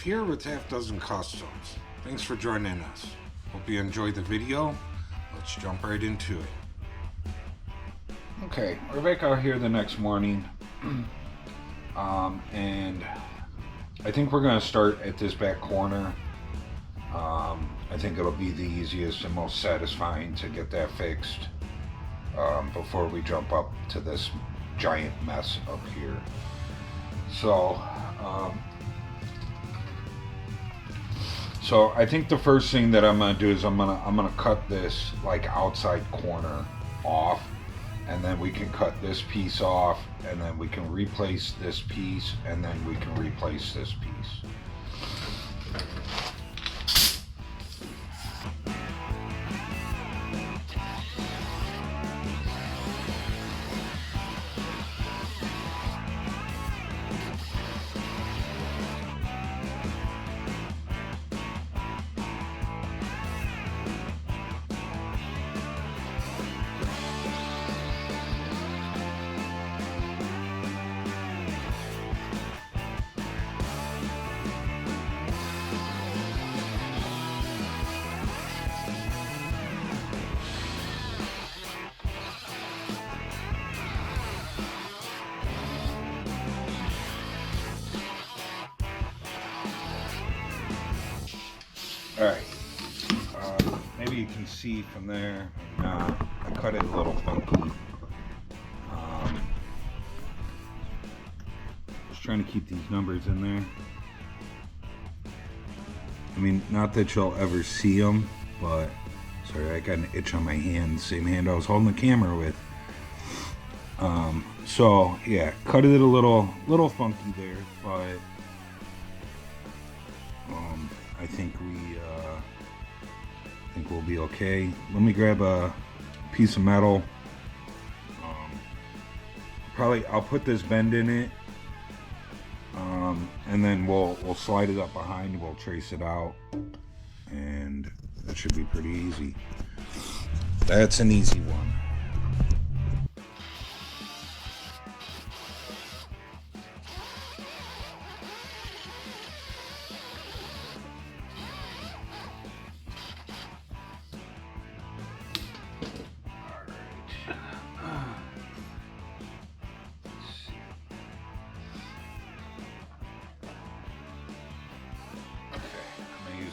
here with Half Dozen Customs. Thanks for joining us. Hope you enjoyed the video. Let's jump right into it. Okay, we're back out here the next morning. And I think we're going to start at this back corner. I think it'll be the easiest and most satisfying to get that fixed before we jump up to this giant mess up here. So I think the first thing that I'm gonna do is I'm gonna cut this like outside corner off, and then we can cut this piece off, and then we can replace this piece, and then we can replace this piece. Alright, maybe you can see from there, I cut it a little funky. Just trying to keep these numbers in there. I mean, not that you'll ever see them, but, sorry, I got an itch on my hand, same hand I was holding the camera with. So, yeah, cut it a little funky there, but I think we'll be okay. Let me grab a piece of metal. I'll put this bend in it, and then we'll slide it up behind. We'll trace it out, and that should be pretty easy. That's an easy one.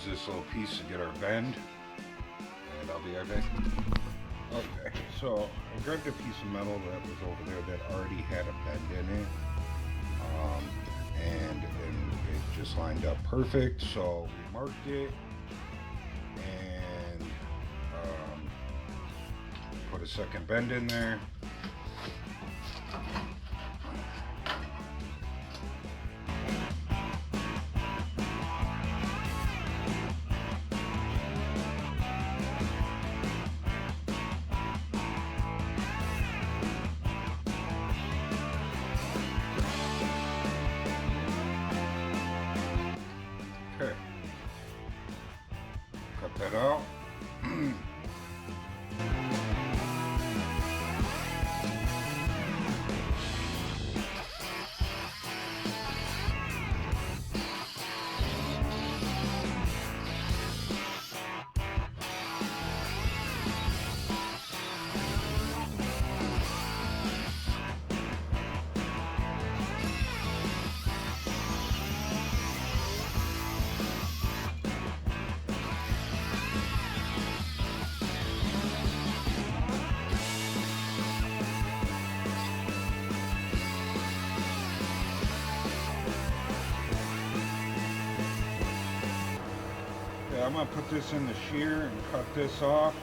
This little piece to get our bend, and I'll be right back. Okay, so I grabbed a piece of metal that was over there that already had a bend in it, and it just lined up perfect, so we marked it and put a second bend in there. Okay, cut that out. I'm going to put this in the shear and cut this off.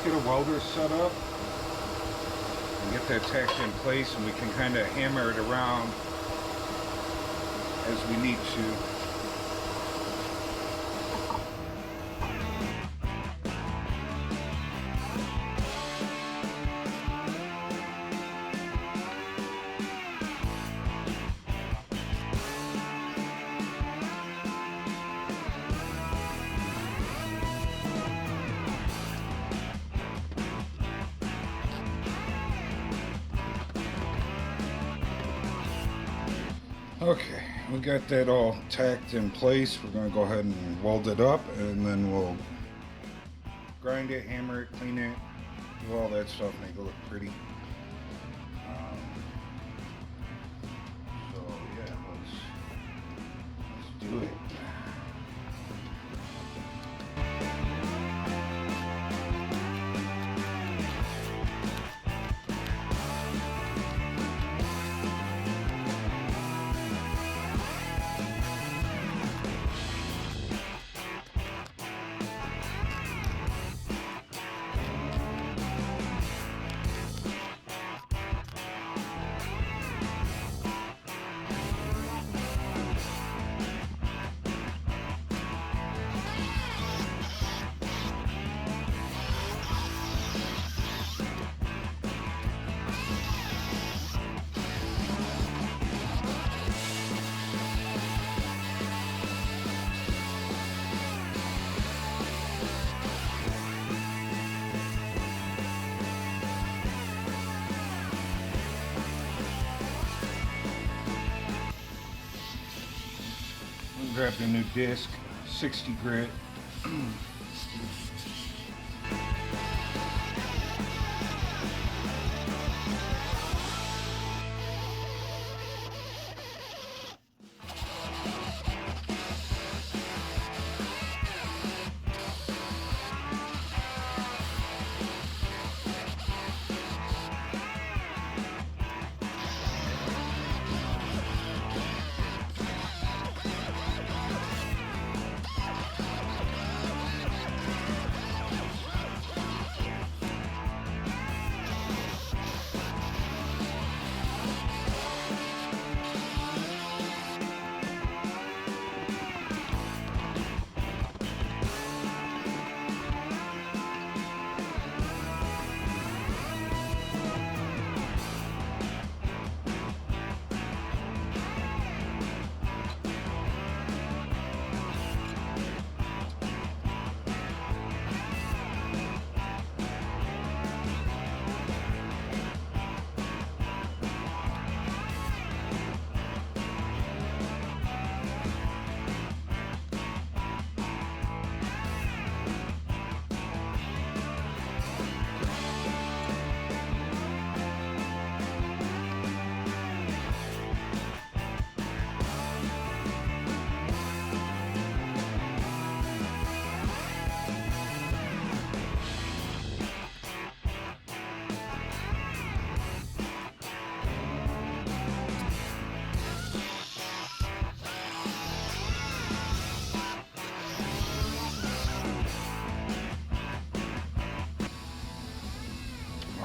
Get a welder set up and get that tacked in place, and we can kind of hammer it around as we need to. Okay, we got that all tacked in place. We're going to go ahead and weld it up, and then we'll grind it, hammer it, clean it, do all that stuff, make it look pretty. So yeah, let's do it. Grab your new disc, 60 grit.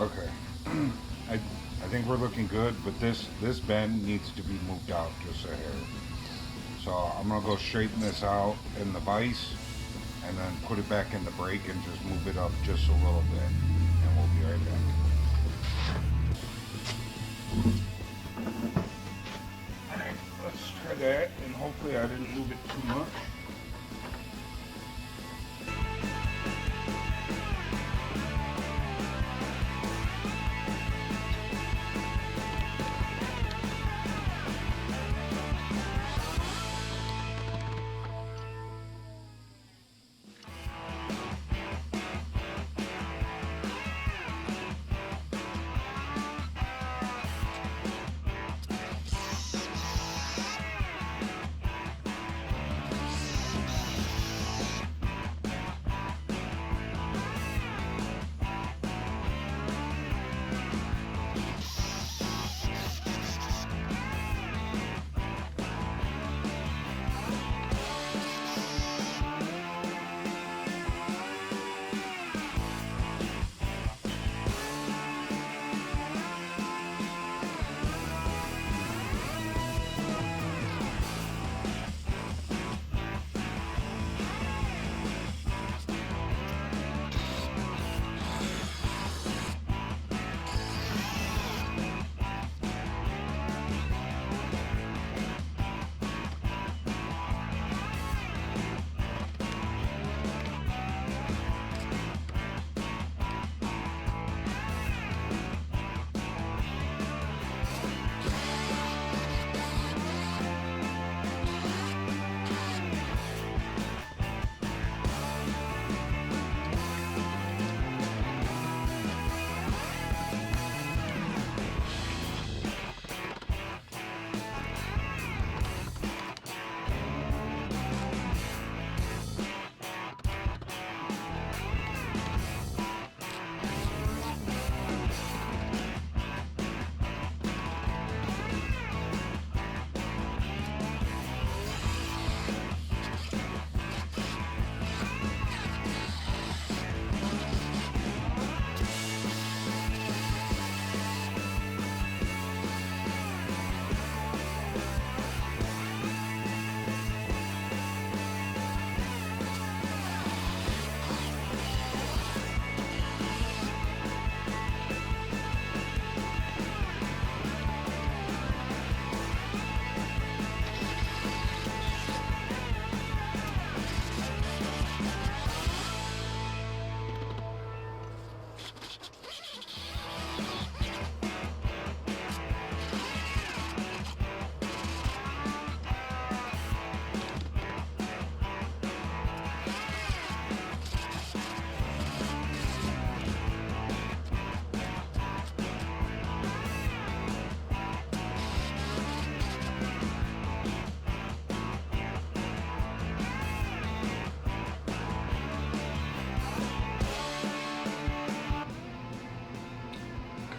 Okay, I think we're looking good, but this bend needs to be moved out just a hair. So I'm gonna go straighten this out in the vise, and then put it back in the brake and just move it up just a little bit, and we'll be right back. Alright, let's try that, and hopefully I didn't move it too much.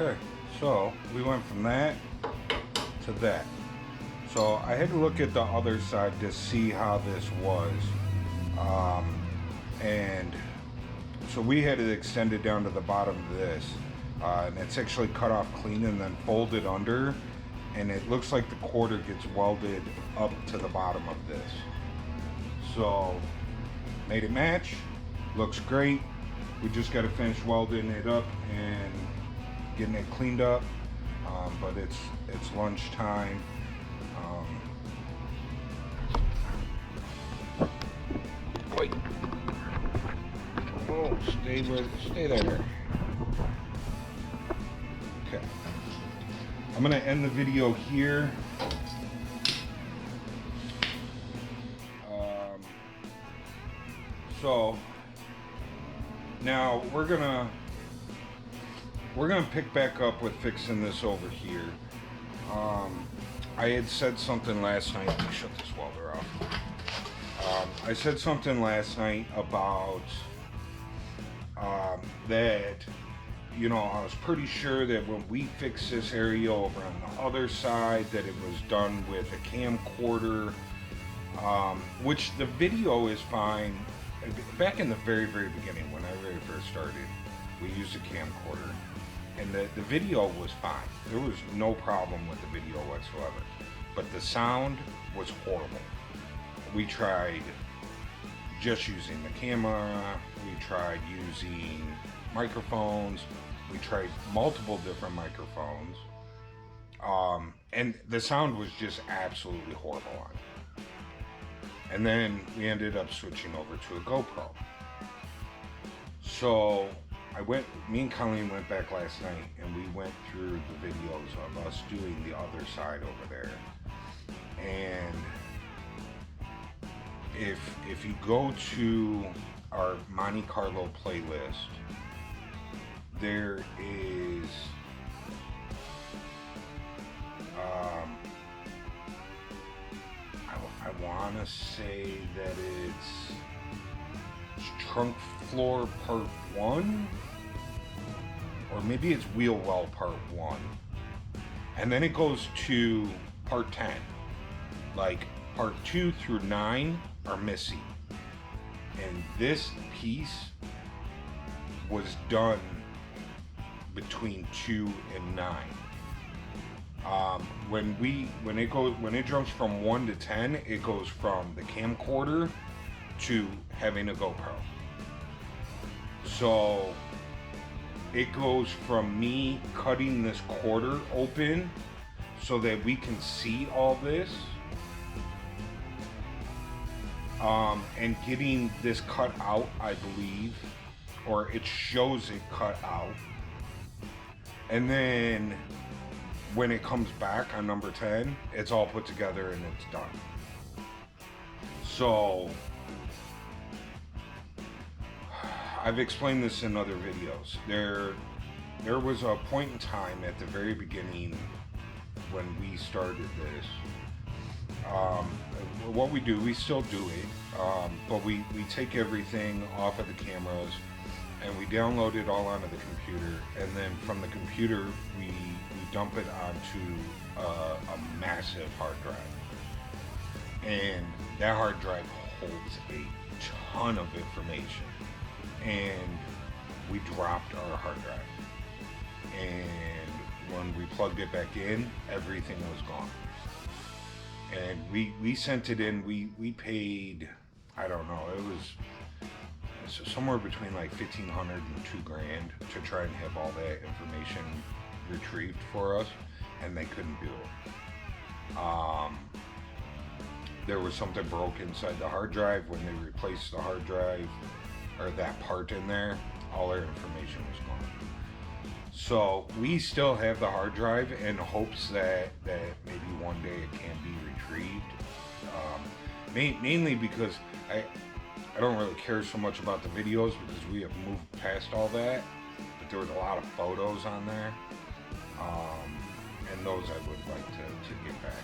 Okay, so we went from that to that. So I had to look at the other side to see how this was. And so we had it extended down to the bottom of this. And it's actually cut off clean and then folded under. And it looks like the quarter gets welded up to the bottom of this. So, made it match. Looks great. We just got to finish welding it up and getting it cleaned up. But it's lunchtime. Wait. Oh, stay there. Okay. I'm gonna end the video here. So now we're gonna pick back up with fixing this over here. I had said something last night. Let me shut this welder off. I said something last night about that, you know, I was pretty sure that when we fixed this area over on the other side that it was done with a camcorder, which the video is fine. Back in the very beginning, when I very first started, we used a camcorder, and the video was fine. There was no problem with the video whatsoever, but the sound was horrible. We tried just using the camera, we tried using microphones, we tried multiple different microphones, and the sound was just absolutely horrible on it. And then we ended up switching over to a GoPro. So me and Colleen went back last night and we went through the videos of us doing the other side over there. And if you go to our Monte Carlo playlist, there is I want to say that it's Trunk Floor Part 1, or maybe it's Wheel Well Part 1, and then it goes to Part 10. Like Part 2 through 9 are missing, and this piece was done between 2 and 9. When it jumps from 1 to 10, it goes from the camcorder to having a GoPro. So it goes from me cutting this quarter open so that we can see all this, and getting this cut out, I believe, or it shows it cut out, and then when it comes back on number 10, it's all put together and it's done. So I've explained this in other videos. There was a point in time at the very beginning when we started this. What we do, we still do it, but we take everything off of the cameras and we download it all onto the computer, and then from the computer we dump it onto a massive hard drive. And that hard drive holds a ton of information. And we dropped our hard drive. And when we plugged it back in, everything was gone. And we sent it in, we paid, I don't know, it was somewhere between like $1,500 and $2,000 to try and have all that information retrieved for us, and they couldn't do it. There was something broke inside the hard drive. When they replaced the hard drive, or that part in there, all our information was gone. So we still have the hard drive in hopes that maybe one day it can be retrieved. Mainly because I don't really care so much about the videos, because we have moved past all that, but there was a lot of photos on there, and those I would like to get back.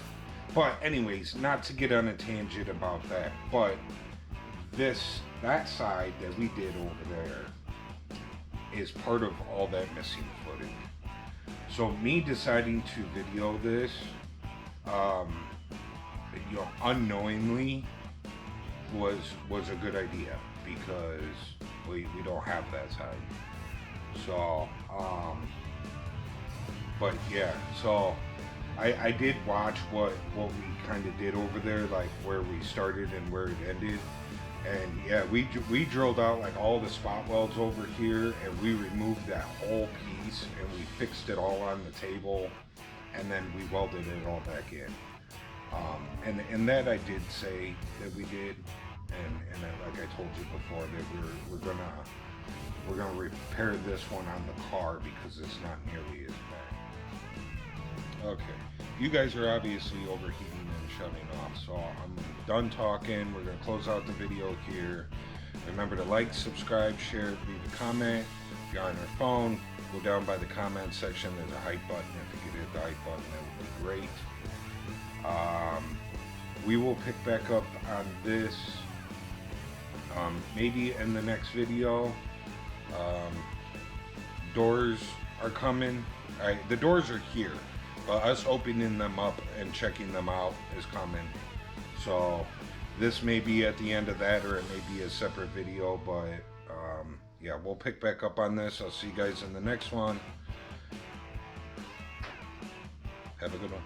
But anyways, not to get on a tangent about that, but that side that we did over there is part of all that missing footage. So me deciding to video this, you know, unknowingly was a good idea because we don't have that side. So, but yeah, so I did watch what we kind of did over there, like where we started and where it ended. And yeah, we drilled out like all the spot welds over here, and we removed that whole piece, and we fixed it all on the table, and then we welded it all back in. And that I did say that we did, and like I told you before, that we're gonna repair this one on the car because it's not nearly as bad. Okay, you guys are obviously overheating and shutting off, so I'm done talking. We're gonna close out the video here. Remember to like, subscribe, share, leave a comment. If you're on your phone, go down by the comment section. There's a hype button. If you could hit the hype button, that would be great. We will pick back up on this maybe in the next video. Doors are coming. Alright, the doors are here, but us opening them up and checking them out is coming. So this may be at the end of that, or it may be a separate video, but yeah, we'll pick back up on this. I'll see you guys in the next one. Have a good one.